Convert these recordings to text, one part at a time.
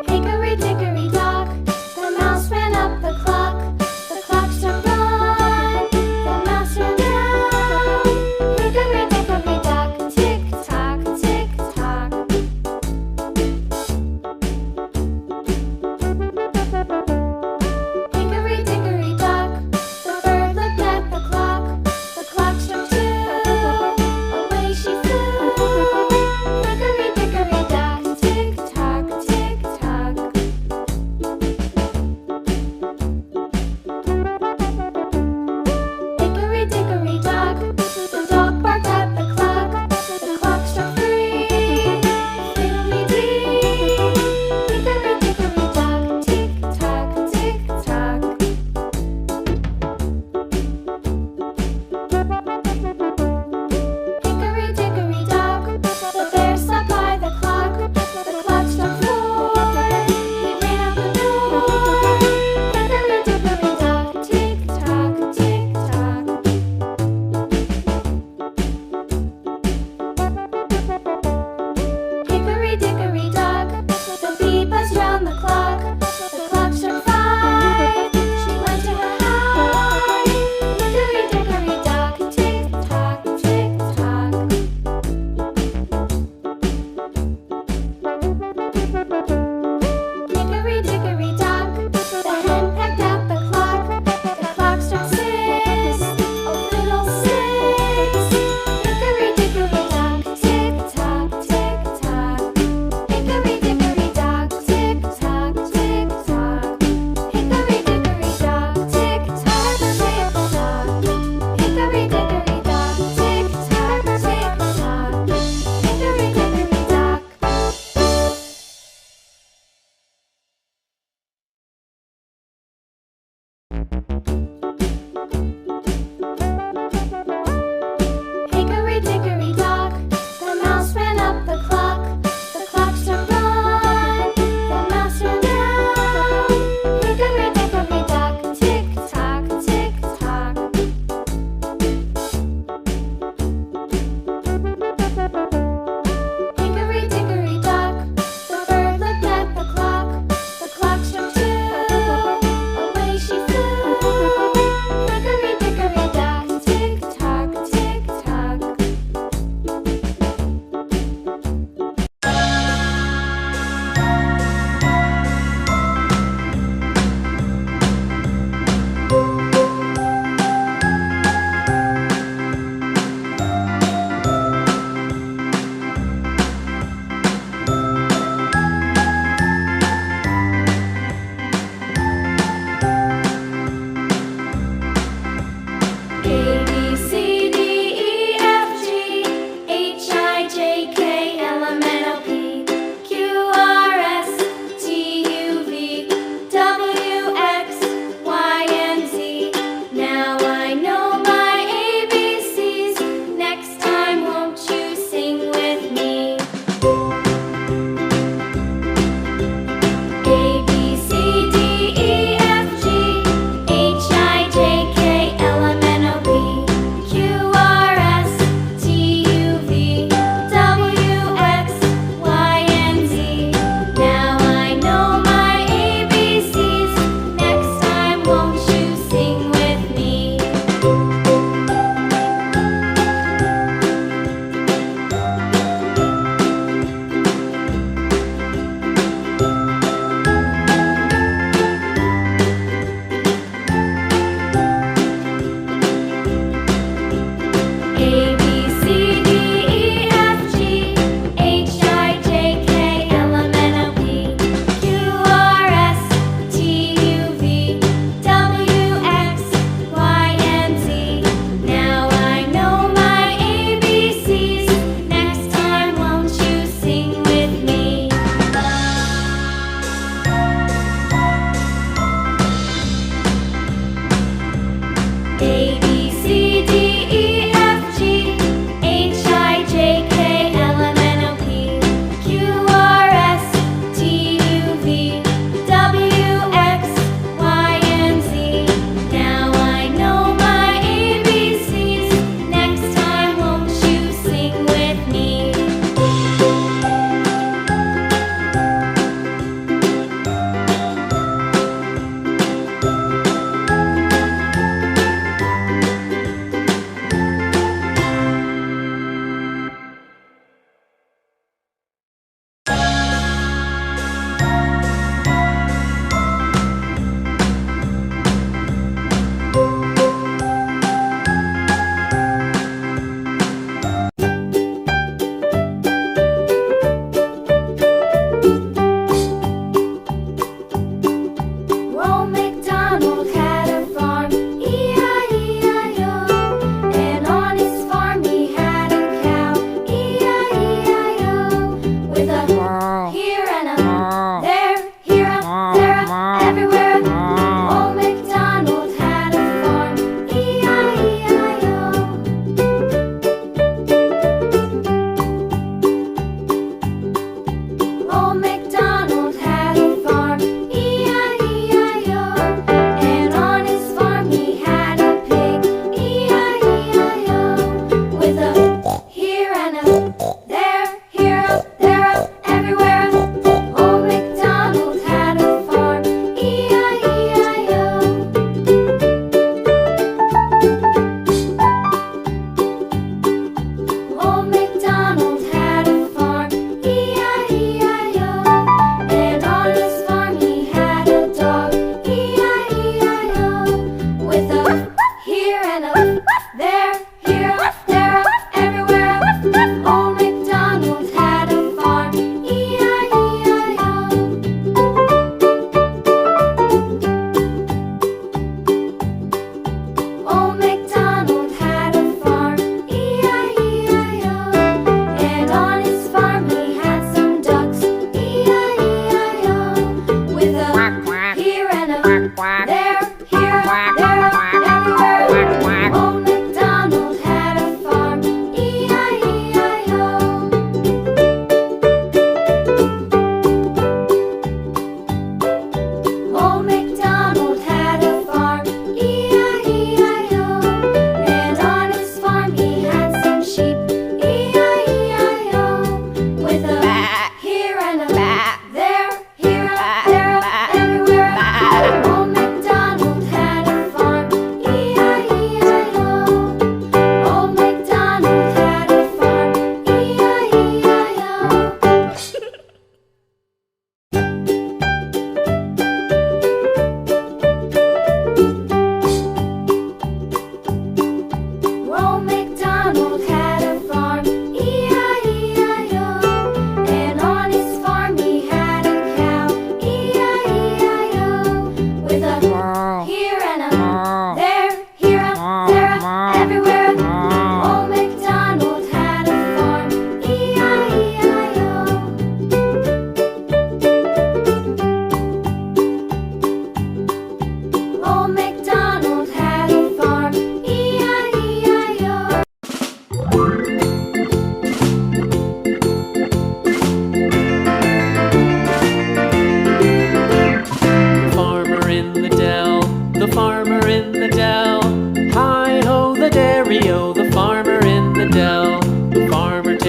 Hickory dickory dock, the mouse ran up the clock. The clock struck one, the mouse ran down. Hickory dickory dock, tick tock, tick tock. Hickory dickory dock, the bird looked at the clock. The clock struck two, away she flew.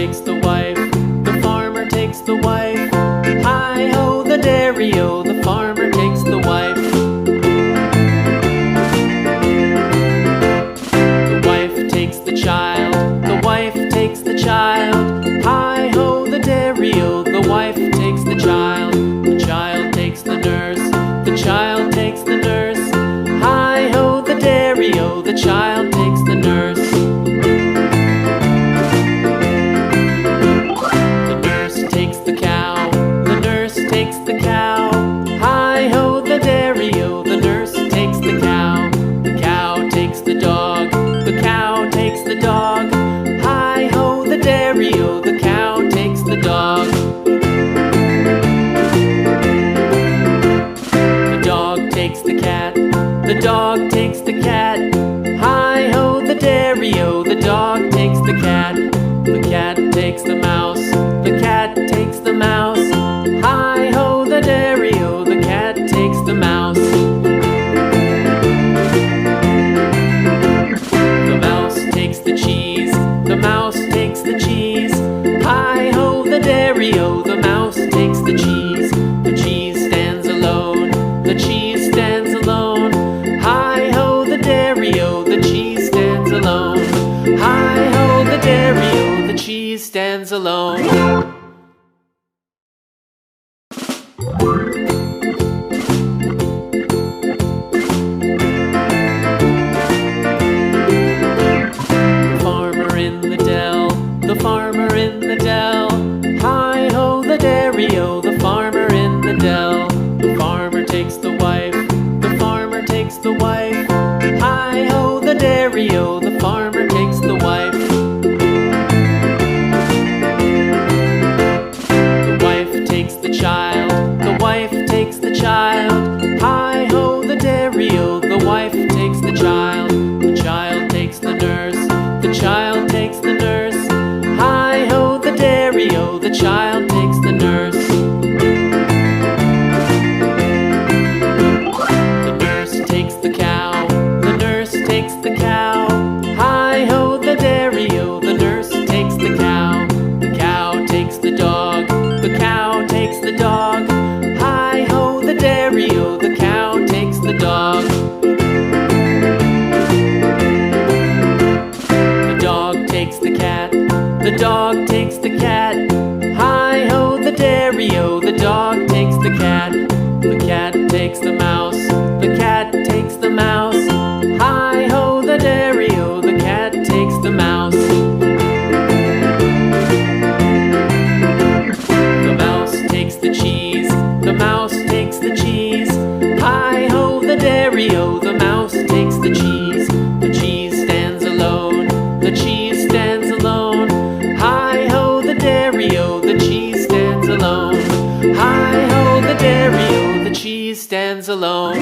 takes the wife. The farmer takes the wife. Hi-ho, the dairy-o, the farmer takes the wife. The wife takes the child. The wife takes the child. Hi-ho, the dairy-o, the wife takes the child. The child takes the nurse. The child takes the nurse. Hi-ho, the dairy-o, the child takes the nurse. The nurse takes the cow. The nurse takes the cow. Hi-ho, the dairy-o, the nurse takes the cow. The cow takes the dog. The cow takes the dog. Hi-ho, the dairy-o, the cow takes the dog. The dog takes the cat. The dog takes the cat. Hi-ho, the dairy-o, the dog takes the cat. The cat takes the mouse. The cat takes the mouse. Hi-ho, the dairy-o, the cat takes the mouse. The mouse takes the cheese. The mouse takes the cheese. Hi-ho, the dairy-o, the mouse takes the cheese. The cheese stands alone. The cheese stands alone. Hi-ho, the dairy-o, the cheese stands alone. Hi-ho, the dairy-o, the cheese stands alone. The farmer in the dell. The farmer in the dell. Hi-ho, the dairy-o, the farmer in the dell. The farmer takes the wife. The farmer takes the wife. Hi-ho, the dairy-o, the farmer takes the wife. The wife takes the child. The wife takes the child. Hi-ho, the dairy-o, the wife takes the child. The child takes the nurse. The child takes the nurse. Hi-ho, the dairy-o, the child takes the nurse. The nurse takes the cow. The nurse takes the cow. Hi-ho, the dairy-o, the nurse takes the cow. The cow takes the dog. The cow takes the dog. Hi-ho, the dairy-o, the cow takes the dog. The dog takes the cat. The dog takes the cat. Hi-ho, the dairy-o, the dog takes the cat. The cat takes the mouse. The cat takes the mouse. Hi-ho, the dairy-o, the cat takes the mouse. The mouse takes the cheese. The mouse takes the cheese. Hi-ho, the dairy-o, the mouse takes the cheese. The cheese stands alone. The cheese stands alone. Hi-ho, the dairy-o, the cheese stands alone. Hi-ho, the dairy-o, the cheese stands alone.